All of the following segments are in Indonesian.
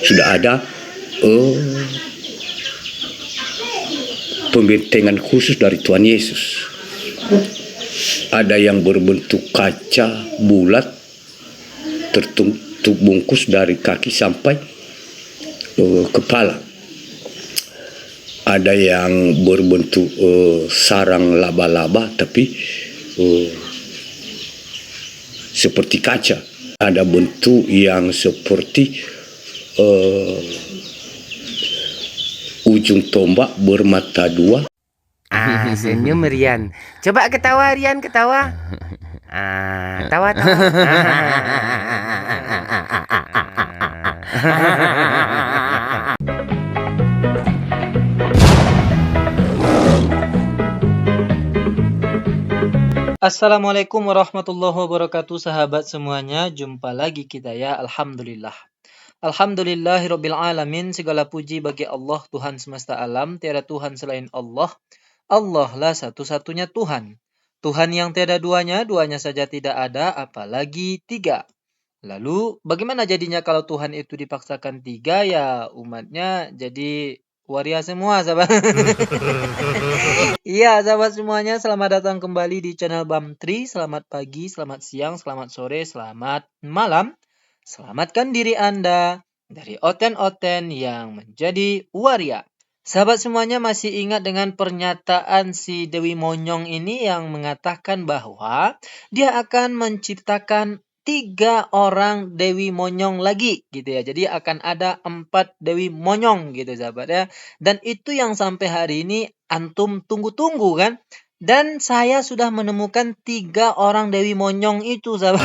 sudah ada pembentengan khusus dari Tuhan Yesus. Ada yang berbentuk kaca bulat tertutup bungkus dari kaki sampai kepala. Ada yang berbentuk sarang laba-laba tapi seperti kaca. Ada bentuk yang seperti ujung tombak bermata dua. Senyum Rian. Coba ketawa Rian, ketawa. Tawa. Assalamualaikum warahmatullahi wabarakatuh, sahabat semuanya. Jumpa lagi kita ya, Alhamdulillah. Alhamdulillahirabbil alamin. Segala puji bagi Allah, Tuhan semesta alam. Tiada Tuhan selain Allah. Allah lah satu-satunya Tuhan. Tuhan yang tiada duanya, duanya saja tidak ada, apalagi tiga. Lalu bagaimana jadinya kalau Tuhan itu dipaksakan tiga? Ya umatnya jadi waria semua, sahabat. Iya, sahabat semuanya, selamat datang kembali di channel Bam3. Selamat pagi, selamat siang, selamat sore, selamat malam. Selamatkan diri Anda dari oten-oten yang menjadi waria. Sahabat semuanya masih ingat dengan pernyataan si Dewi Monyong ini yang mengatakan bahwa dia akan menciptakan 3 orang Dewi Monyong lagi gitu ya. Jadi akan ada 4 Dewi Monyong gitu sahabat ya. Dan itu yang sampai hari ini antum tunggu-tunggu kan. Dan saya sudah menemukan 3 orang Dewi Monyong itu sahabat.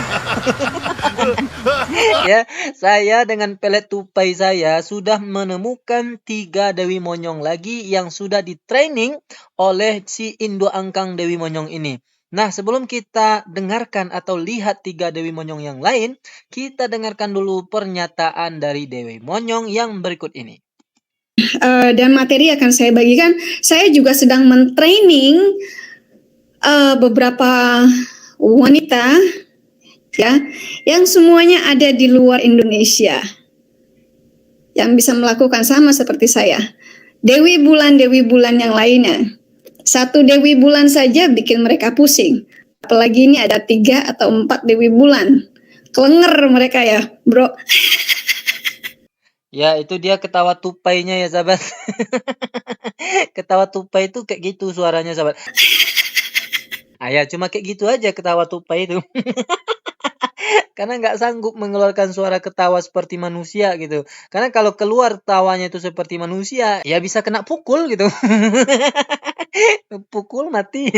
Ya, saya dengan pelet tupai saya sudah menemukan 3 Dewi Monyong lagi yang sudah di-training oleh si Indo Angkang Dewi Monyong ini. Nah, sebelum kita dengarkan atau lihat 3 Dewi Monyong yang lain, kita dengarkan dulu pernyataan dari Dewi Monyong yang berikut ini. Dan materi akan saya bagikan. Saya juga sedang mentraining beberapa wanita ya, yang semuanya ada di luar Indonesia, yang bisa melakukan sama seperti saya. Dewi bulan yang lainnya. Satu Dewi bulan saja bikin mereka pusing. Apalagi ini ada 3 atau 4 Dewi bulan. Kelenger mereka ya, bro. Ya, itu dia ketawa tupainya ya, sahabat. Ketawa tupai itu kayak gitu suaranya, sahabat. Ya, cuma kayak gitu aja ketawa tupai itu. Karena nggak sanggup mengeluarkan suara ketawa seperti manusia gitu. Karena kalau keluar tawanya itu seperti manusia, ya bisa kena pukul gitu. Pukul mati.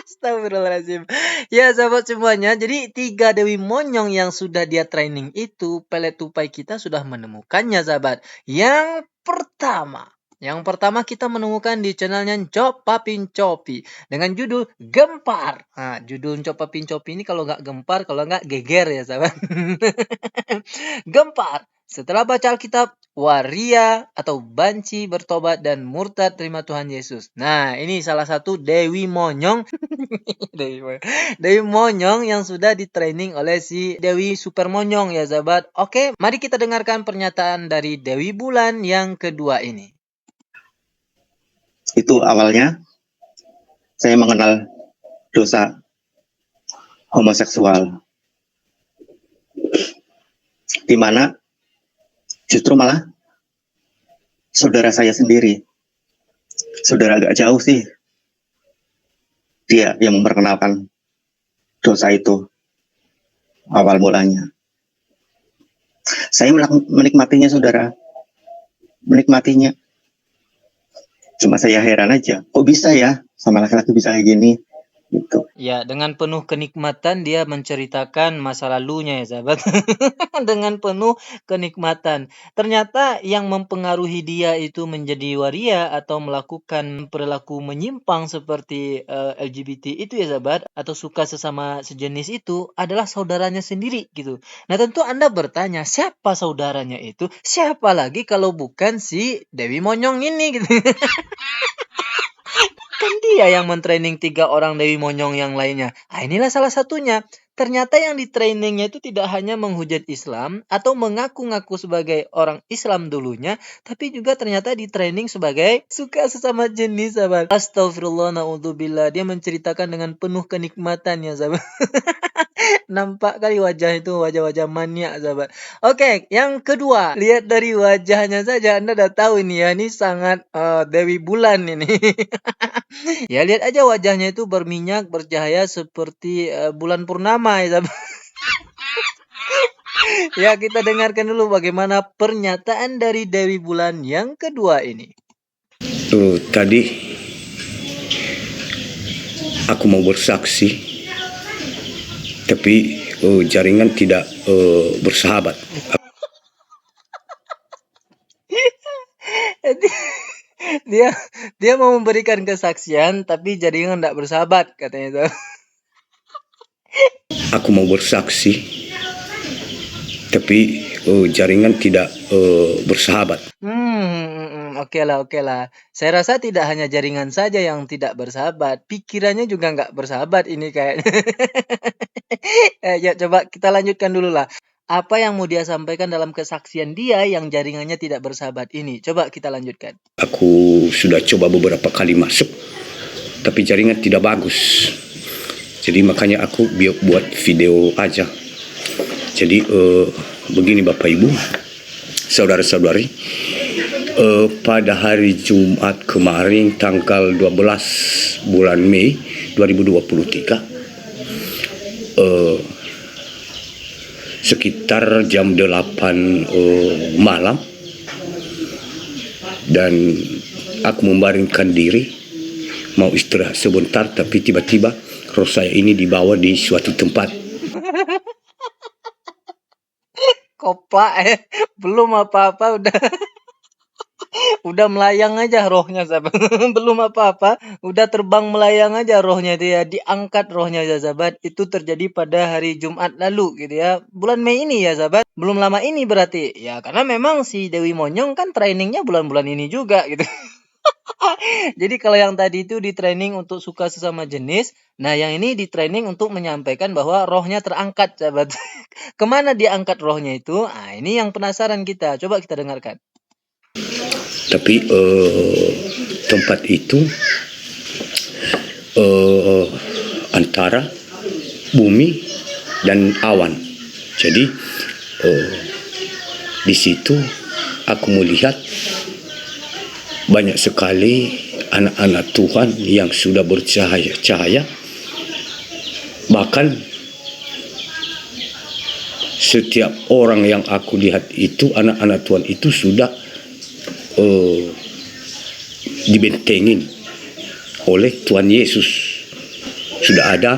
Astagfirullahaladzim. Ya sahabat semuanya, jadi 3 Dewi Monyong yang sudah dia training itu, pelet tupai kita sudah menemukannya sahabat. Yang pertama kita menemukan di channelnya Copa Pincopi dengan judul Gempar. Nah, judul Copa Pincopi ini kalau nggak gempar, kalau nggak geger ya sahabat. Gempar. Setelah baca Alkitab, waria atau banci bertobat dan murtad terima Tuhan Yesus. Nah, ini salah satu Dewi Monyong. Dewi Monyong yang sudah di-training oleh si Dewi Super Monyong ya sahabat. Oke, mari kita dengarkan pernyataan dari Dewi Bulan yang kedua ini. Itu awalnya saya mengenal dosa homoseksual, di mana justru malah saudara saya sendiri, saudara agak jauh sih, dia yang memperkenalkan dosa itu awal mulanya. Saya menikmatinya saudara, menikmatinya. Cuma saya heran aja, kok bisa ya sama laki-laki bisa kayak gini gitu. Ya, dengan penuh kenikmatan dia menceritakan masa lalunya ya sahabat. Dengan penuh kenikmatan. Ternyata yang mempengaruhi dia itu menjadi waria atau melakukan perilaku menyimpang seperti LGBT itu ya sahabat, atau suka sesama sejenis itu adalah saudaranya sendiri gitu. Nah, tentu Anda bertanya, siapa saudaranya itu? Siapa lagi kalau bukan si Dewi Monyong ini gitu. Kan dia yang mentraining 3 orang Dewi Monyong yang lainnya. Inilah salah satunya. Ternyata yang di-trainingnya itu tidak hanya menghujat Islam atau mengaku-ngaku sebagai orang Islam dulunya, tapi juga ternyata di-training sebagai suka sesama jenis, sahabat. Astagfirullah, naudzubillah. Dia menceritakan dengan penuh kenikmatannya, sahabat. Nampak kali wajah itu wajah-wajah maniak, sahabat. Oke, yang kedua, lihat dari wajahnya saja Anda udah tahu ini ya, ini sangat Dewi Bulan ini. Ya lihat aja wajahnya itu berminyak, bercahaya seperti bulan purnama ya, sahabat. Ya kita dengarkan dulu bagaimana pernyataan dari Dewi Bulan yang kedua ini. Tadi aku mau bersaksi, tapi jaringan tidak bersahabat. Dia mau memberikan kesaksian tapi jaringan tidak bersahabat katanya itu. Aku mau bersaksi, tapi jaringan tidak bersahabat. Oke lah. Saya rasa tidak hanya jaringan saja yang tidak bersahabat, pikirannya juga nggak bersahabat ini kayaknya. Ya coba kita lanjutkan dulu lah. Apa yang mau dia sampaikan dalam kesaksian dia yang jaringannya tidak bersahabat ini? Coba kita lanjutkan. Aku sudah coba beberapa kali masuk, tapi jaringan tidak bagus. Jadi makanya aku buat video aja. Jadi begini Bapak Ibu, saudara-saudari, pada hari Jumat kemarin tanggal 12 bulan Mei 2023, sekitar jam 8 malam, dan aku membaringkan diri mau istirahat sebentar, tapi tiba-tiba roh saya ini dibawa di suatu tempat. Koplak belum apa-apa udah melayang aja rohnya, sahabat. Belum apa-apa udah terbang melayang aja rohnya itu ya, diangkat rohnya ya, sahabat. Itu terjadi pada hari Jumat lalu gitu ya, bulan Mei ini ya, sahabat. Belum lama ini berarti ya, karena memang si Dewi Monyong kan trainingnya bulan-bulan ini juga gitu. Jadi kalau yang tadi itu di training untuk suka sesama jenis, nah yang ini di training untuk menyampaikan bahwa rohnya terangkat, sahabat. Kemana dia angkat rohnya itu? Ini yang penasaran kita. Coba kita dengarkan. Tapi tempat itu antara bumi dan awan. Jadi di situ aku melihat banyak sekali anak-anak Tuhan yang sudah bercahaya-cahaya. Bahkan setiap orang yang aku lihat itu, anak-anak Tuhan itu sudah dibentengin oleh Tuhan Yesus. Sudah ada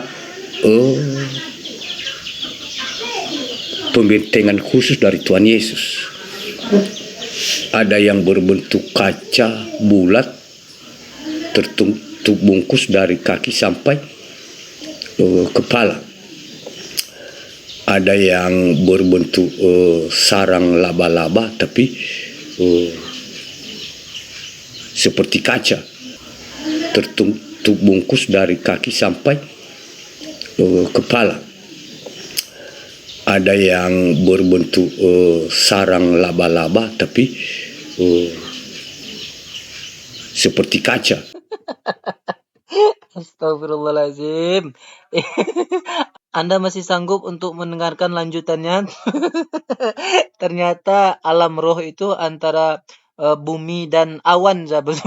pembentengan khusus dari Tuhan Yesus. Ada yang berbentuk kaca bulat, tertutup bungkus dari kaki sampai kepala. Ada yang berbentuk sarang laba-laba, tapi seperti kaca, tertutup bungkus dari kaki sampai kepala. Ada yang berbentuk sarang laba-laba, tapi seperti kaca. Astagfirullahaladzim. Anda masih sanggup untuk mendengarkan lanjutannya? Ternyata alam roh itu antara bumi dan awan, sahabat.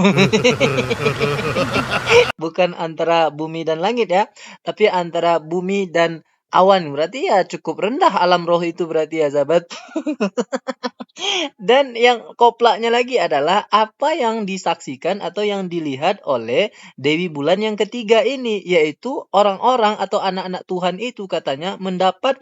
Bukan antara bumi dan langit ya, tapi antara bumi dan awan. Berarti ya cukup rendah alam roh itu berarti ya, sahabat. Dan yang koplaknya lagi adalah apa yang disaksikan atau yang dilihat oleh Dewi Bulan yang ketiga ini, yaitu orang-orang atau anak-anak Tuhan itu katanya mendapat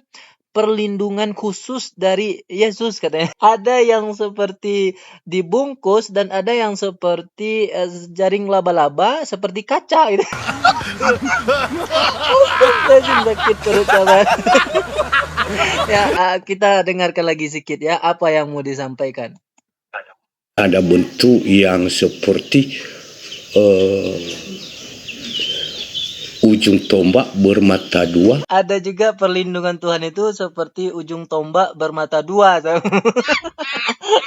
perlindungan khusus dari Yesus katanya. Ada yang seperti dibungkus dan ada yang seperti jaring laba-laba, seperti kaca gitu. Sakit perut, sahabat. Ya, kita dengarkan lagi sedikit ya, apa yang mau disampaikan. Ada bentuk yang seperti ujung tombak bermata dua. Ada juga perlindungan Tuhan itu seperti ujung tombak bermata dua.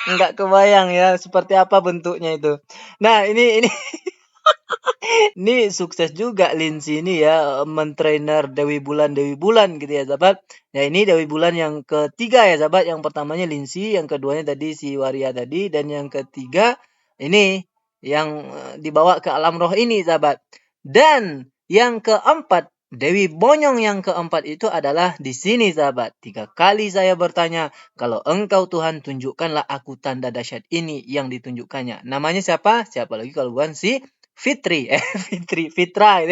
Nggak kebayang ya seperti apa bentuknya itu. Nah, ini ini sukses juga Lindsay ini ya, mentrainer Dewi Bulan gitu ya sahabat. Nah, ini Dewi Bulan yang ketiga ya sahabat. Yang pertamanya Lindsay, yang keduanya tadi si Waria tadi, dan yang ketiga ini yang dibawa ke alam roh ini sahabat. Dan yang keempat, Dewi Bonyong yang keempat itu adalah di sini sahabat. 3 kali saya bertanya, kalau engkau Tuhan tunjukkanlah aku tanda dahsyat ini yang ditunjukkannya. Namanya siapa? Siapa lagi kalau bukan si Fitri. Fitra.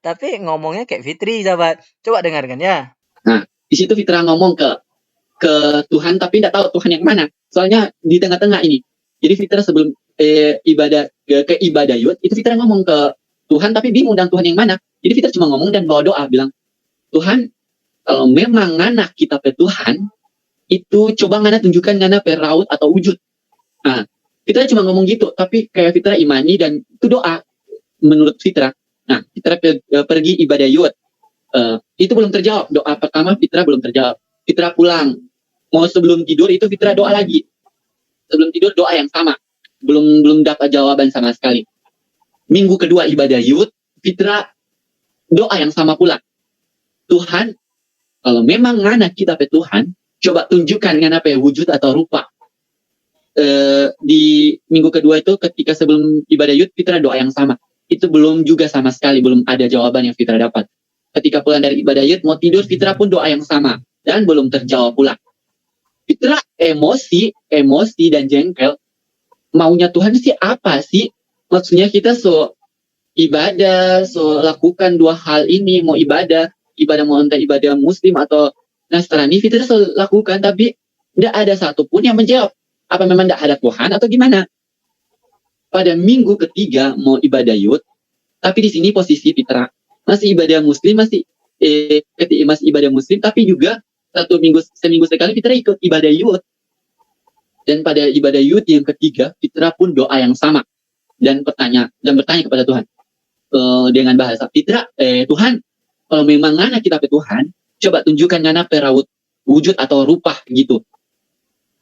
Tapi ngomongnya kayak Fitri sahabat. Coba dengarkan ya. Nah, di situ Fitra ngomong ke Tuhan tapi tidak tahu Tuhan yang mana. Soalnya di tengah-tengah ini. Jadi Fitra sebelum ibadah ke ibadah yud, itu Fitra ngomong ke Tuhan tapi bingung dan Tuhan yang mana. Jadi Fitra cuma ngomong dan bawa doa bilang, Tuhan, kalau memang ngana kita pe Tuhan, itu coba ngana tunjukkan ngana pe raut atau wujud. Nah, Fitra cuma ngomong gitu, tapi kayak Fitra imani dan itu doa menurut Fitra. Nah, Fitra pergi ibadah yud. Itu belum terjawab. Doa pertama Fitra belum terjawab. Fitra pulang. Mau sebelum tidur itu Fitra doa lagi. Sebelum tidur doa yang sama. Belum dapat jawaban sama sekali. Minggu kedua ibadah yud, Fitra doa yang sama pula. Tuhan, kalau memang ngana kita pe Tuhan, coba tunjukkan ngana pe wujud atau rupa. Di minggu kedua itu ketika sebelum ibadah yud, Fitra doa yang sama. Itu belum juga sama sekali, belum ada jawaban yang Fitra dapat. Ketika pulang dari ibadah yud, mau tidur, Fitra pun doa yang sama. Dan belum terjawab pula. Fitra emosi dan jengkel. Maunya Tuhan sih apa sih? Maksudnya kita ibadah, lakukan 2 hal ini. Mau ibadah mau entah ibadah muslim atau Nasrani, Fitra lakukan, tapi tidak ada satupun yang menjawab. Apa memang tidak ada Tuhan atau gimana? Pada minggu ketiga mau ibadah yud, tapi di sini posisi Fitra masih ibadah muslim, masih ibadah muslim, tapi juga seminggu sekali Fitra ikut ibadah yud. Dan pada ibadah yud yang ketiga, Fitra pun doa yang sama dan bertanya kepada Tuhan dengan bahasa Fitra, Tuhan, kalau memang ngana kita ke Tuhan, coba tunjukkan ngana perawut wujud atau rupa gitu.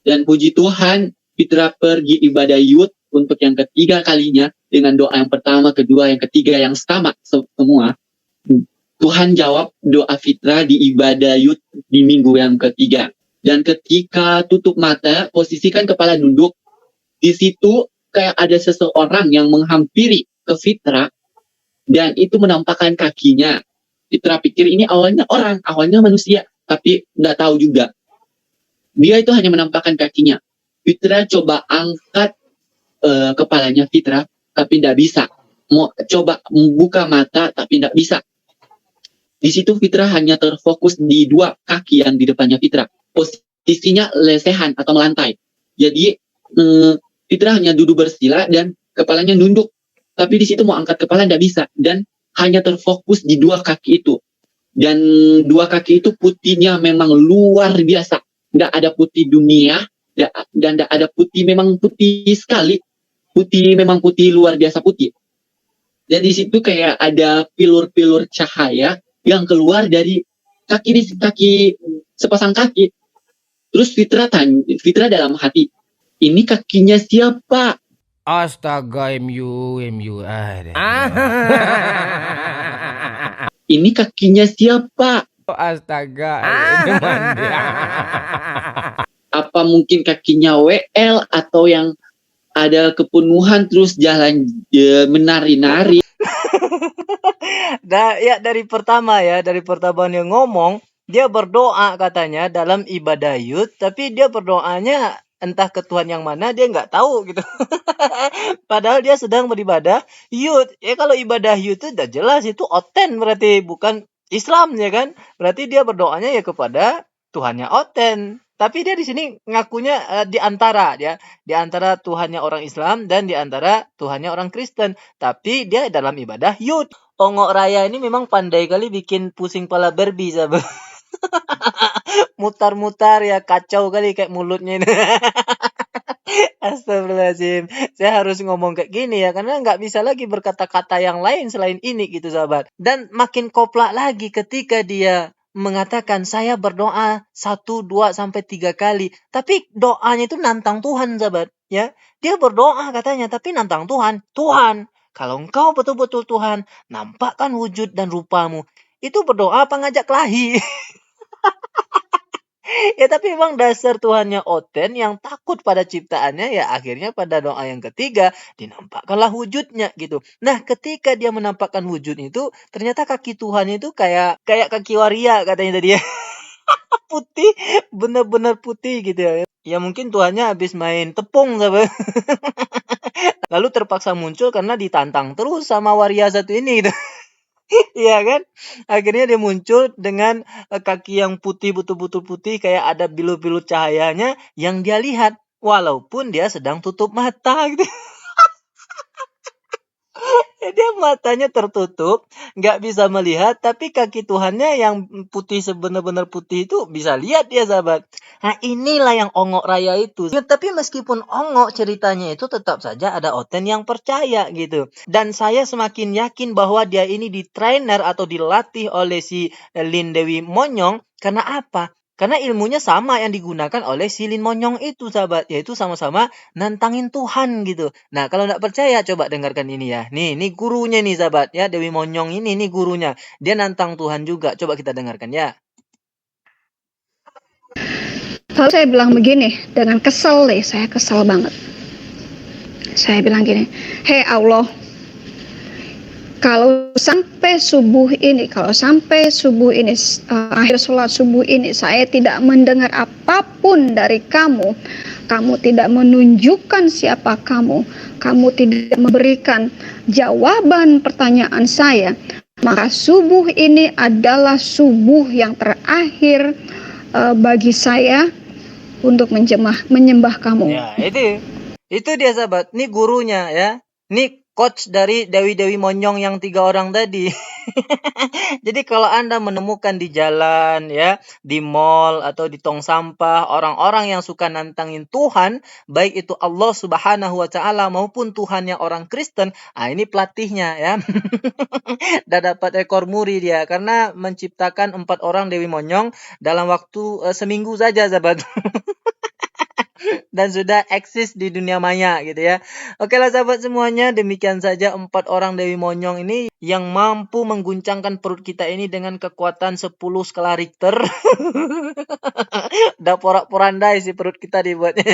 Dan puji Tuhan, Fitra pergi ibadah yud untuk yang ketiga kalinya dengan doa yang pertama, kedua, yang ketiga yang sama semua. Tuhan jawab doa Fitra di ibadah yud di minggu yang ketiga. Dan ketika tutup mata, posisikan kepala nunduk, di situ kayak ada seseorang yang menghampiri ke Fitra dan itu menampakkan kakinya. Fitra pikir ini awalnya manusia, tapi tidak tahu juga. Dia itu hanya menampakkan kakinya. Fitra coba angkat kepalanya Fitra, tapi tidak bisa. Mau coba membuka mata, tapi tidak bisa. Di situ Fitra hanya terfokus di 2 kaki yang di depannya Fitra. Posisinya lesehan atau melantai. Jadi Fitra hanya duduk bersila dan kepalanya nunduk. Tapi di situ mau angkat kepala tidak bisa. Dan hanya terfokus di 2 kaki itu. Dan 2 kaki itu putihnya memang luar biasa. Tidak ada putih dunia. Dan tidak ada putih, memang putih sekali. Putih, memang putih, luar biasa putih. Dan di situ kayak ada pilur-pilur cahaya yang keluar dari kaki sepasang kaki. Terus Fitra dalam hati, ini kakinya siapa? Astaga, MU. Ini kakinya siapa? Astaga. Apa mungkin kakinya WL atau yang ada kepenuhan terus jalan menari-nari? Dari pertama yang ngomong, dia berdoa katanya dalam ibadah yud, tapi dia berdoanya entah ke Tuhan yang mana dia nggak tahu gitu. Padahal dia sedang beribadah yud. Ya kalau ibadah yud itu udah jelas itu oten, berarti bukan Islam ya kan? Berarti dia berdoanya ya kepada Tuhannya oten. Tapi dia di sini ngakunya di antara Tuhannya orang Islam dan di antara Tuhannya orang Kristen. Tapi dia dalam ibadah yud. Ongok Raya ini memang pandai kali bikin pusing pala Barbie sahabat. Mutar-mutar ya, kacau kali kayak mulutnya ini. Astagfirullahaladzim. Saya harus ngomong kayak gini ya, karena nggak bisa lagi berkata-kata yang lain selain ini gitu sahabat. Dan makin koplak lagi ketika dia mengatakan saya berdoa 1, 2, sampai 3 kali. Tapi doanya itu nantang Tuhan sahabat. Ya, dia berdoa katanya tapi nantang Tuhan. Tuhan, kalau engkau betul-betul Tuhan, nampakkan wujud dan rupamu. Itu berdoa apa ngajak kelahi? Ya tapi memang dasar Tuhannya Oten yang takut pada ciptaannya, ya akhirnya pada doa yang ketiga dinampakkanlah wujudnya gitu. Nah ketika dia menampakkan wujud itu, ternyata kaki Tuhan itu kayak kaki waria katanya tadi ya. Putih, bener-bener putih gitu ya. Ya mungkin Tuhannya habis main tepung sahabat. Lalu terpaksa muncul karena ditantang terus sama waria satu ini gitu. Iya kan? Akhirnya dia muncul dengan kaki yang putih, betul-betul putih, kayak ada bilu-bilu cahayanya yang dia lihat. Walaupun dia sedang tutup mata gitu. Dia matanya tertutup, nggak bisa melihat, tapi kaki Tuhannya yang putih sebenar-benar putih itu bisa lihat dia sahabat. Nah inilah yang ongok raya itu. Ya, tapi meskipun ongok ceritanya itu tetap saja ada Oten yang percaya gitu. Dan saya semakin yakin bahwa dia ini ditrainer atau dilatih oleh si Lin Dewi Monyong. Karena apa? Karena ilmunya sama yang digunakan oleh si Lin Monyong itu sahabat. Yaitu sama-sama nantangin Tuhan gitu. Nah kalau nggak percaya coba dengarkan ini ya. Nih gurunya nih sahabat ya. Dewi Monyong ini gurunya. Dia nantang Tuhan juga. Coba kita dengarkan ya. Lalu saya bilang begini, dengan kesel deh, saya kesel banget. Saya bilang gini, hei Allah, kalau sampai subuh ini, akhir sholat subuh ini, saya tidak mendengar apapun dari kamu, kamu tidak menunjukkan siapa kamu tidak memberikan jawaban pertanyaan saya, maka subuh ini adalah subuh yang terakhir bagi saya untuk menyembah kamu. Ya, itu dia sahabat. Ini gurunya ya. Ini coach dari Dewi Monyong yang 3 orang tadi. Jadi kalau Anda menemukan di jalan ya, di mall atau di tong sampah orang-orang yang suka nantangin Tuhan, baik itu Allah Subhanahu wa taala maupun Tuhannya orang Kristen, ini pelatihnya ya. Udah dapat ekor muri dia karena menciptakan 4 orang Dewi Monyong dalam waktu seminggu saja sahabat. Dan sudah eksis di dunia maya gitu ya. Oke lah sahabat semuanya, demikian saja 4 orang Dewi Monyong ini yang mampu mengguncangkan perut kita ini dengan kekuatan 10 skala Richter. Udah porak-porandai si perut kita dibuatnya.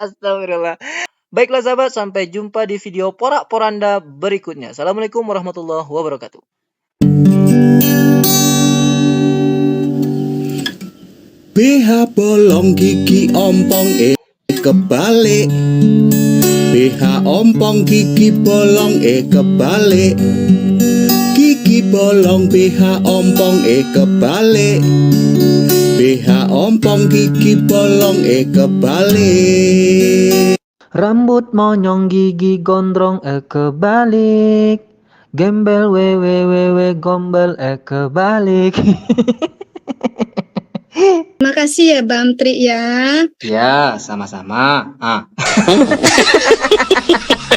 Astagfirullah. Baiklah sahabat, sampai jumpa di video porak-poranda berikutnya. Assalamualaikum warahmatullahi wabarakatuh. BH bolong gigi ompong kebalik. BH ompong gigi bolong kebalik. Gigi bolong BH ompong kebalik. BH ompong gigi bolong kebalik. Rambut monyong gigi gondrong kebalik. Gembel wewe gombel kebalik. Makasih ya Bang Tri ya. Ya, sama-sama.